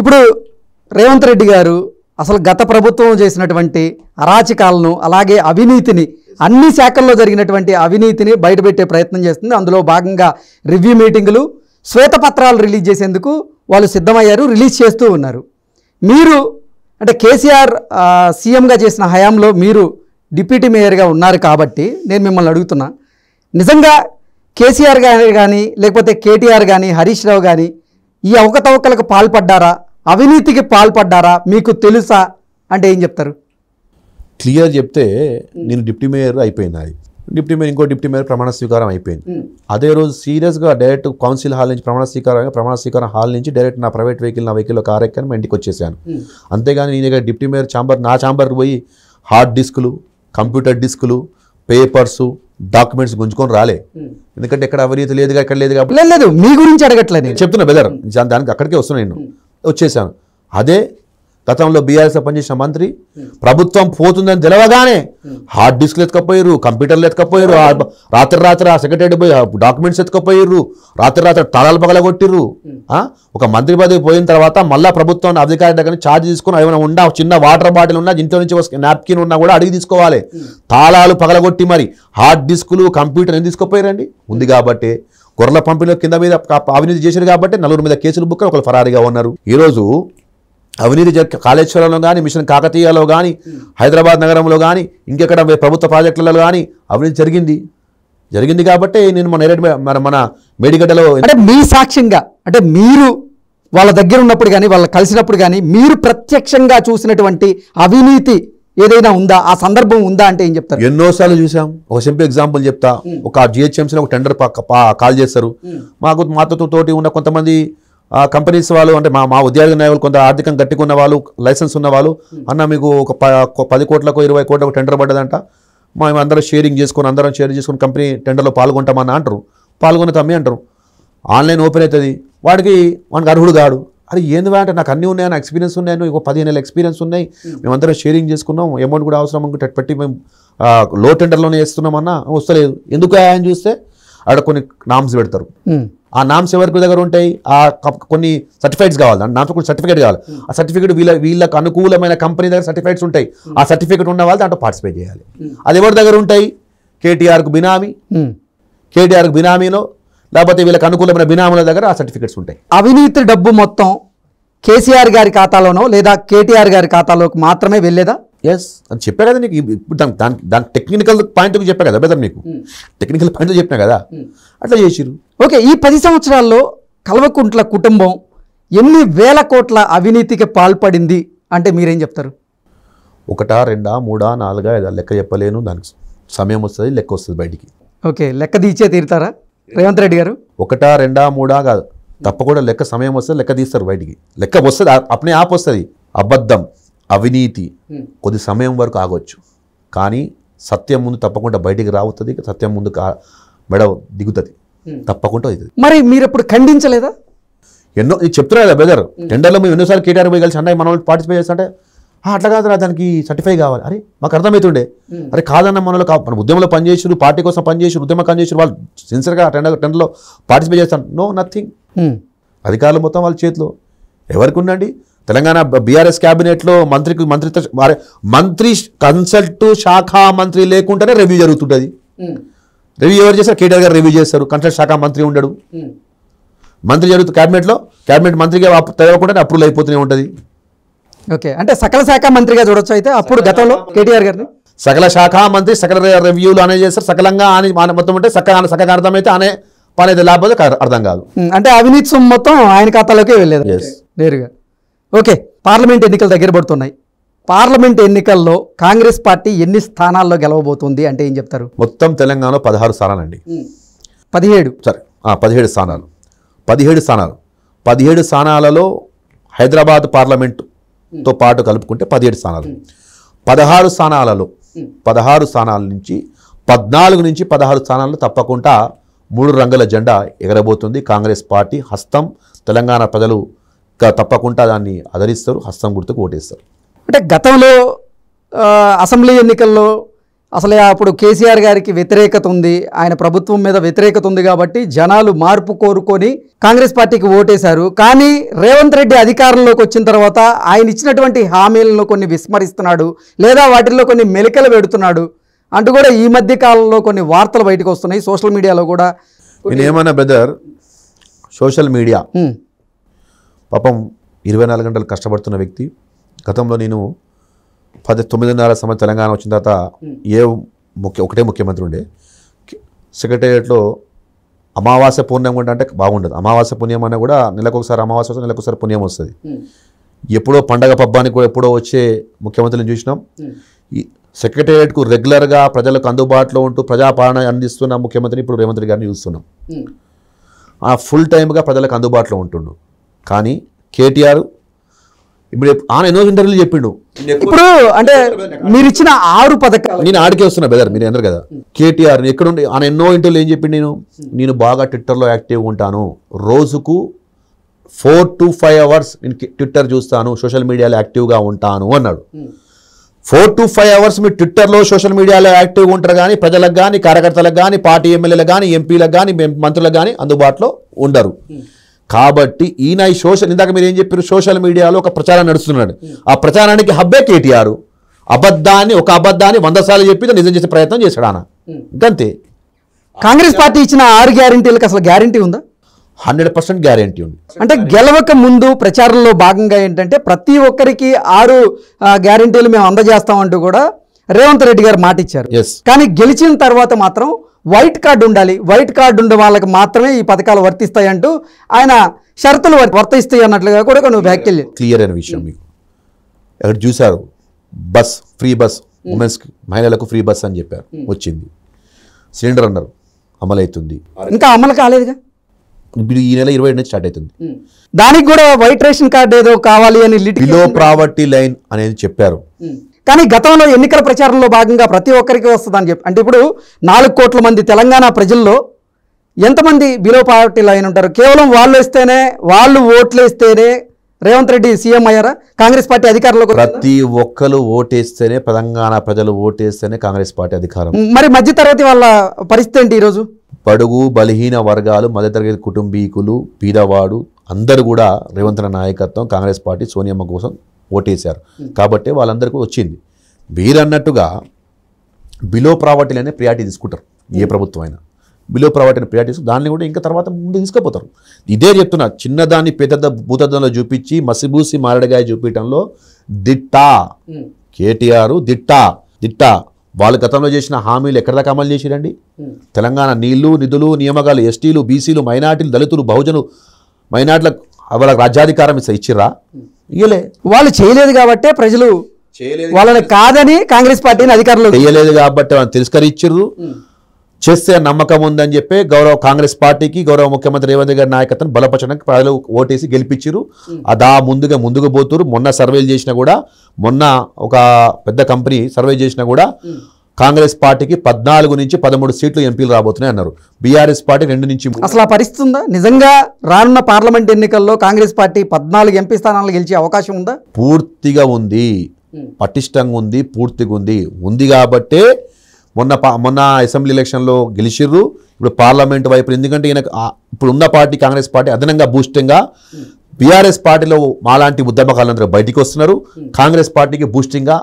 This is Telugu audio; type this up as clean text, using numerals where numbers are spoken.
ఇప్పుడు రేవంత్ రెడ్డి గారు అసలు గత ప్రభుత్వం చేసినటువంటి అరాచకాలను అలాగే అవినీతిని అన్ని శాఖల్లో జరిగినటువంటి అవినీతిని బయటపెట్టే ప్రయత్నం చేస్తుంది. అందులో భాగంగా రివ్యూ మీటింగులు, శ్వేతపత్రాలు రిలీజ్ చేసేందుకు వాళ్ళు సిద్ధమయ్యారు, రిలీజ్ చేస్తూ ఉన్నారు. మీరు అంటే కేసీఆర్ సీఎంగా చేసిన హయాంలో మీరు డిప్యూటీ మేయర్గా ఉన్నారు కాబట్టి నేను మిమ్మల్ని అడుగుతున్నా, నిజంగా కేసీఆర్ గారు కానీ లేకపోతే కేటీఆర్ కానీ హరీష్ రావు కానీ ఈ అవకతవకలకు పాల్పడ్డారా, అవినీతికి పాల్పడ్డారా, మీకు తెలుసా అంటే ఏం చెప్తారు? క్లియర్ చెప్తే నేను డిప్యూటీ మేయర్ అయిపోయింది. అది డిప్యూటీ మేయర్, ఇంకో డిప్యూటీ మేయర్ ప్రమాణ స్వీకారం అయిపోయింది. అదే రోజు సీరియస్గా డైరెక్ట్ కౌన్సిల్ హాల్ నుంచి ప్రమాణ స్వీకారం హాల్ నుంచి డైరెక్ట్ నా ప్రైవేట్ వెహికల్, నా వెహికల్లో కార్ ఎక్కాను, మా ఇంటికి వచ్చేసాను. అంతేగాని నేను ఇక్కడ డిప్యూటీ మేయర్ నా ఛాంబర్కి పోయి హార్డ్ డిస్కులు, కంప్యూటర్ డిస్కులు, పేపర్సు, డాక్యుమెంట్స్ గుంజుకొని రాలే. ఎందుకంటే ఎక్కడ అవినీతి లేదుగా, ఎక్కడ లేదుగా. లేదు, మీ గురించి అడగట్లేదు, చెప్తున్నా బెదర్, దానికి అక్కడికే వస్తున్నా. నేను వచ్చేసాను. అదే గతంలో బీఆర్ఎస్ పనిచేసిన మంత్రి ప్రభుత్వం పోతుందని తెలవగానే హార్డ్ డిస్క్లు ఎత్తుకపోయారు, కంప్యూటర్లు ఎత్తుకపోయారు, రాత్రి ఆ సెక్రటరీ పోయి డాక్యుమెంట్స్ ఎత్తుకపోయారు, రాత్రి తాళాలు పగలగొట్టిర్రు. ఒక మంత్రి పదవి పోయిన తర్వాత మళ్ళీ ప్రభుత్వం అధికారి దగ్గర ఛార్జ్ తీసుకుని ఏమైనా ఉన్నా, చిన్న వాటర్ బాటిల్ ఉన్నా, ఇంట్లో నుంచి నాప్కిన్ ఉన్నా కూడా అడిగి తీసుకోవాలి. తాళాలు పగలగొట్టి మరి హార్డ్ డిస్కులు, కంప్యూటర్ ఎందుకు తీసుకోపోయారండి? ఉంది కాబట్టి గొర్రెల పంపిణీలో కింద మీద అవినీతి చేశారు కాబట్టి 4 మీద కేసులు బుక్, ఒకరు ఫరారీగా ఉన్నారు. ఈరోజు అవినీతి కాళేశ్వరంలో కానీ, మిషన్ కాకతీయలో కానీ, హైదరాబాద్ నగరంలో కానీ, ఇంకెక్కడ ప్రభుత్వ ప్రాజెక్టులలో కానీ అవినీతి జరిగింది కాబట్టి నేను మన మేడిగడ్డలో అంటే మీ సాక్ష్యంగా, అంటే మీరు వాళ్ళ దగ్గర ఉన్నప్పుడు కానీ వాళ్ళ కలిసినప్పుడు కానీ మీరు ప్రత్యక్షంగా చూసినటువంటి అవినీతి ఏదైనా ఉందా, ఆ సందర్భం ఉందా అంటే ఏం చెప్తారు? ఎన్నోసార్లు చూసాం. ఒక సింపుల్ ఎగ్జాంపుల్ చెప్తా. ఒక జిహెచ్ఎంసీలో ఒక టెండర్ కాల్ చేస్తారు. మాతో తోటి ఉన్న కొంతమంది కంపెనీస్ వాళ్ళు, అంటే మా ఉద్యోగ న్యాయాలు కొంత ఆర్థికంగా గట్టిగా వాళ్ళు, లైసెన్స్ ఉన్న వాళ్ళు, అన్న మీకు ఒక 10 కోట్లకు 20 కోట్లకు టెండర్ పడ్డదంట, మేము అందరం షేర్ చేసుకొని కంపెనీ టెండర్లో పాల్గొంటామని అంటారు. పాల్గొనే తమ్మి అంటారు. ఆన్లైన్ ఓపెన్ అవుతుంది, వాడికి అర్హుడు కాడు. అది ఏంది అంటే నాకు అన్నీ ఉన్నాయి, నా ఎక్స్పీరియన్స్ ఉన్నాయి, ఒక 15 ఏళ్ళ ఎక్స్పీరియన్స్ ఉన్నాయి, మేమందరం షేరింగ్ చేసుకున్నాం, అమౌంట్ కూడా అవసరం పెట్టి మేము లో టెండర్లోనే చేస్తున్నామన్నా వస్తలేదు. ఎందుకు ఆయన చూస్తే ఆడ కొన్ని నామ్స్ పెడతారు. ఆ నామ్స్ ఎవరికి దగ్గర ఉంటాయి? కొన్ని సర్టిఫికేట్స్ కావాలి, నామ్స్ కొన్ని సర్టిఫికేట్ కావాలి. ఆ సర్టిఫికేట్ వీళ్ళకి అనుకూలమైన కంపెనీ దగ్గర సర్టిఫికేట్స్ ఉంటాయి. ఆ సర్టిఫికేట్ ఉన్న వాళ్ళు దాంట్లో పార్టిసిపేట్ చేయాలి. అది ఎవరి దగ్గర ఉంటాయి? కేటీఆర్కు బినామీలో లేకపోతే వీళ్ళకి అనుకూలమైన బినామీల దగ్గర ఆ సర్టిఫికేట్స్ ఉంటాయి. అవినీతి డబ్బు మొత్తం కేసీఆర్ గారి ఖాతాలోనో లేదా కేటీఆర్ గారి ఖాతాలోకి మాత్రమే వెళ్ళేదా? ఎస్, అది చెప్పా కదా నీకు. ఇప్పుడు దాని టెక్నికల్ పాయింట్ చెప్పా కదా బెదర్, నీకు టెక్నికల్ పాయింట్ చెప్పినా కదా, అట్లా చేసిరు. ఓకే, ఈ 10 సంవత్సరాల్లో కల్వకుంట్ల కుటుంబం ఎన్ని వేల కోట్ల అవినీతికి పాల్పడింది అంటే మీరేం చెప్తారు? 1, 2, 3, 4, 5 లెక్క చెప్పలేను. దానికి సమయం వస్తుంది, లెక్క వస్తుంది బయటికి. ఓకే, లెక్క తీర్చే తీరుతారా రేవంత్ రెడ్డి గారు? 1, 2, 3 కాదు, తప్పకుండా లెక్క సమయం వస్తుంది, లెక్క తీస్తారు బయటికి. లెక్క వస్తుంది, అప్నే ఆప్ వస్తుంది. అబద్ధం, అవినీతి కొద్ది సమయం వరకు ఆగొచ్చు, కానీ సత్యం ముందు తప్పకుండా బయటికి రావుతుంది. సత్యం ముందు మెడ దిగుతుంది, తప్పకుండా అవుతుంది. మరి మీరు ఎప్పుడు ఖండించలేదా? ఎన్నో చెప్తున్నా కదా బెదర్, టెండర్లో మేము ఎన్నోసార్లు కేటీఆర్ పోయి కలిసి అన్నయ్య మన వాళ్ళు పార్టిసిపేట్ చేస్తుంటే అట్లా కాదురా, దానికి సర్టిఫై కావాలి. అరే మాకు అర్థమవుతుండే, అరే కాదన్న మన ఉద్యమంలో పనిచేసారు, పార్టీ కోసం పనిచేసారు, ఉద్యమం పనిచేసారు, వాళ్ళు సిన్సియర్గా టెండర్లో పార్టిసిపేట్ చేస్తాను. No nothing. అధికారులు మొత్తం వాళ్ళ చేతిలో. ఎవరికి ఉండండి? తెలంగాణ బీఆర్ఎస్ క్యాబినెట్లో మంత్రి కన్సల్ట్ శాఖ మంత్రి లేకుండానే రివ్యూ జరుగుతుంటుంది. రివ్యూ ఎవరు చేస్తారు? కేటీఆర్ గారు రివ్యూ చేస్తారు. కన్సల్ట్ శాఖ మంత్రి ఉండడు. మంత్రి జరుగుతుంది క్యాబినెట్లో, క్యాబినెట్ మంత్రిగా తెలవకుండానే అప్రూవల్ అయిపోతూనే ఉంటుంది. ఓకే, అంటే సకల శాఖ మంత్రిగా చూడొచ్చు అయితే అప్పుడు గతంలో కేటీఆర్ గారిని. సకల శాఖ మంత్రి సకల రివ్యూలు అనే చేస్తారు. సకలంగా మొత్తం అంటే సకగా అర్థమైతే అనే పని అయితే, లేకపోతే అర్థం కాదు. అంటే అవినీతి సొమ్ము మొత్తం ఆయన ఖాతాలోకే వెళ్ళేది నేరుగా. ఓకే, పార్లమెంట్ ఎన్నికలు దగ్గర పడుతున్నాయి. పార్లమెంట్ ఎన్నికల్లో కాంగ్రెస్ పార్టీ ఎన్ని స్థానాల్లో గెలవబోతుంది అంటే ఏం చెప్తారు? మొత్తం తెలంగాణలో 16 స్థానాలండి. 17 సరే 17 స్థానాలు. 17 స్థానాలలో హైదరాబాద్ పార్లమెంటుతో పాటు కలుపుకుంటే 17 స్థానాలు. 16 స్థానాల నుంచి 14 నుంచి 16 స్థానాలు తప్పకుండా 3 రంగుల జెండా ఎగరబోతుంది. కాంగ్రెస్ పార్టీ హస్తం. తెలంగాణ ప్రజలు తప్పకుండా దాన్ని ఆదరిస్తారు, హస్తం గుర్తుకు ఓటేస్తారు. అంటే గతంలో అసెంబ్లీ ఎన్నికల్లో అసలు అప్పుడు కేసీఆర్ గారికి వ్యతిరేకత ఉంది, ఆయన ప్రభుత్వం మీద వ్యతిరేకత ఉంది కాబట్టి జనాలు మార్పు కోరుకొని కాంగ్రెస్ పార్టీకి ఓటేశారు. కానీ రేవంత్ రెడ్డి అధికారంలోకి వచ్చిన తర్వాత ఆయన ఇచ్చినటువంటి హామీలను కొన్ని విస్మరిస్తున్నాడు, లేదా వాటిల్లో కొన్ని మెలికలు పెడుతున్నాడు అంటూ కూడా ఈ మధ్య కాలంలో కొన్ని వార్తలు బయటకు వస్తున్నాయి. సోషల్ మీడియాలో కూడా నేను ఏమన్నా బ్రదర్, సోషల్ మీడియా పాపం 24 గంటలు కష్టపడుతున్న వ్యక్తి. గతంలో నేను 9.5 సంవత్సరం తెలంగాణ వచ్చిన తర్వాత ఒకటే ముఖ్యమంత్రి ఉండే. సెక్రటేరియట్లో అమావాస్య పుణ్యం కూడా అంటే బాగుండదు. అమావాస్య పుణ్యం అన్నా కూడా నెలకొకసారి అమావాస్య వస్తుంది, నెలకొకసారి పుణ్యం వస్తుంది. ఎప్పుడో పండగ పబ్బానికి కూడా ఎప్పుడో వచ్చే ముఖ్యమంత్రిని చూసినాం. ఈ సెక్రటేరియట్కు రెగ్యులర్గా ప్రజలకు అందుబాటులో ఉంటూ ప్రజాపాలన అందిస్తున్న ముఖ్యమంత్రిని ఇప్పుడు రేవంత్ రెడ్డి గారిని చూస్తున్నాం. ఆ ఫుల్ టైమ్గా ప్రజలకు అందుబాటులో ఉంటుండు. కానీ కేటీఆర్ ఇప్పుడు ఆయన ఎన్నో ఇంటర్వ్యూలు చెప్పిండు. ఇప్పుడు అంటే మీరు ఇచ్చిన 6 పథకాలు నేను ఆడికే వస్తున్నా బెదర్, మీరు అన్నారు కదా కేటీఆర్ ఎక్కడుండి ఆయన ఎన్నో ఇంటర్వ్యూలు ఏం చెప్పిండు. నేను బాగా ట్విట్టర్లో యాక్టివ్గా ఉంటాను, రోజుకు 4 to 5 hours నేను ట్విట్టర్ చూస్తాను, సోషల్ మీడియాలో యాక్టివ్గా ఉంటాను అన్నాడు. 4 to 5 hours మీరు ట్విట్టర్లో సోషల్ మీడియాలో యాక్టివ్గా ఉంటారు కానీ ప్రజలకు కానీ కార్యకర్తలకు కానీ పార్టీ ఎమ్మెల్యేలకు కానీ ఎంపీలకు కానీ మంత్రులకు కానీ అందుబాటులో ఉండరు. కాబట్టి ఈయన ఈ ఇందాక మీరు ఏం చెప్పారు, సోషల్ మీడియాలో ఒక ప్రచారం నడుస్తున్నాడు. ఆ ప్రచారానికి హబ్బే కేటీఆర్. ఒక అబద్ధాన్ని 100 సార్లు చెప్పి నిజం చేసే ప్రయత్నం చేశాడు ఆయన. ఇంకంతే. కాంగ్రెస్ పార్టీ ఇచ్చిన 6 గ్యారెంటీలకు అసలు గ్యారెంటీ ఉందా? 100% గ్యారెంటీ ఉంది. అంటే గెలవక ముందు ప్రచారంలో భాగంగా ఏంటంటే ప్రతి ఒక్కరికి 6 గ్యారెంటీలు మేము అందజేస్తామంటూ కూడా రేవంత్ రెడ్డి గారు మాట ఇచ్చారు. కానీ గెలిచిన తర్వాత మాత్రం వైట్ కార్డు ఉండాలి, వైట్ కార్డు ఉండే వాళ్ళకి మాత్రమే ఈ పథకాలు వర్తిస్తాయి అంటూ ఆయన షరతులు వర్తిస్తాయి అన్నట్లుగా కూడా కొన్ని వ్యాఖ్యలు. క్లియర్ అయిన విషయం మీకు ఎక్కడ చూశారు, బస్ ఫ్రీ బస్ ఉమెన్స్కి, మహిళలకు ఫ్రీ బస్ అని చెప్పారు, వచ్చింది. సిలిండర్ అన్నారు, అమలు అవుతుంది. ఇంకా అమలు కాలేదుగా, ఇప్పుడు ఈ నెల 27 నుంచి స్టార్ట్ అవుతుంది. దానికి కూడా వైట్ రేషన్ కార్డు ఏదో కావాలి అని బిలో ప్రావర్టీ లైన్ అనేది చెప్పారు. కానీ గతంలో ఎన్నికల ప్రచారంలో భాగంగా ప్రతి ఒక్కరికి వస్తుందని చెప్పి, అంటే ఇప్పుడు 4 కోట్ల మంది తెలంగాణ ప్రజల్లో ఎంతమంది బిలో పావర్టీ లైన్ ఉంటారు? కేవలం వాళ్ళు ఓట్లు వేస్తేనే రేవంత్ రెడ్డి సీఎం అయ్యారా? కాంగ్రెస్ పార్టీ అధికారంలోకి ప్రతి ఒక్కరు ఓటేస్తేనే, తెలంగాణ ప్రజలు ఓటేస్తేనే కాంగ్రెస్ పార్టీ అధికారం. మరి మధ్యతరగతి వాళ్ళ పరిస్థితి ఏంటి ఈరోజు? బడుగు బలహీన వర్గాలు, మధ్యతరగతి కుటుంబీకులు, పీదవాడు అందరూ కూడా రేవంత్ రెడ్డి నాయకత్వం కాంగ్రెస్ పార్టీ సోనియమ్మ కోసం ఓటేశారు. కాబట్టి వాళ్ళందరికీ వచ్చింది. వీరన్నట్టుగా బిలో ప్రావర్టీ అనే ప్రియారిటీ తీసుకుంటారు. ఏ ప్రభుత్వం అయినా బిలో ప్రావర్టీ అనే ప్రియారిటీ దాన్ని కూడా ఇంకా తర్వాత ముందు తీసుకుపోతారు. ఇదే చెప్తున్నా, చిన్నదాన్ని పెద్ద భూతద్దంలో చూపించి మసిబూసి మారడగాయ చూపించడంలో దిట్టా కేటీఆర్. దిట్టా వాళ్ళు గతంలో చేసిన హామీలు ఎక్కడ దాకా అమలు చేసిరండి? తెలంగాణ నీళ్లు, నిధులు, నియామకాలు, ఎస్టీలు, బీసీలు, మైనార్టీలు, దళితులు, బహుజనులు, మైనార్టీలకు వాళ్ళకి రాజ్యాధికారం ఇచ్చిర్రా? ఇయ్యలే. వాళ్ళు చేయలేదు కాబట్టే ప్రజలు వాళ్ళని కాదని కాంగ్రెస్ పార్టీని అధికారంలో చేయలేదు కాబట్టి వాళ్ళని తిరస్కరించిర్రు. చేస్తే నమ్మకం ఉందని చెప్పి కాంగ్రెస్ పార్టీకి గౌరవ ముఖ్యమంత్రి రేవంత్ రెడ్డి గారి నాయకత్వం బలపరచడానికి ప్రజలు ఓటేసి గెలిపించారు. ముందుకు పోతురు. మొన్న సర్వేలు చేసినా కూడా, మొన్న ఒక పెద్ద కంపెనీ సర్వే చేసినా కూడా కాంగ్రెస్ పార్టీకి 14 నుంచి 13 సీట్లు ఎంపీలు రాబోతున్నాయి అన్నారు. బీఆర్ఎస్ పార్టీ 2 నుంచి 3. అసలు ఆ పరిస్థితి ఉందా నిజంగా? రానున్న పార్లమెంట్ ఎన్నికల్లో కాంగ్రెస్ పార్టీ 14 ఎంపీ స్థానాలు గెలిచే అవకాశం ఉందా? పూర్తిగా ఉంది, పటిష్టంగా ఉంది, పూర్తిగా ఉంది కాబట్టే మొన్న అసెంబ్లీ ఎలక్షన్లో గెలిచిర్రు. ఇప్పుడు పార్లమెంట్ వైపు, ఎందుకంటే ఇప్పుడు ఉన్న పార్టీ కాంగ్రెస్ పార్టీ అదనంగా బూస్టింగ్గా బీఆర్ఎస్ పార్టీలో మాలాంటి ఉద్యమకాలందరూ బయటికి వస్తున్నారు. కాంగ్రెస్ పార్టీకి బూస్టింగ్గా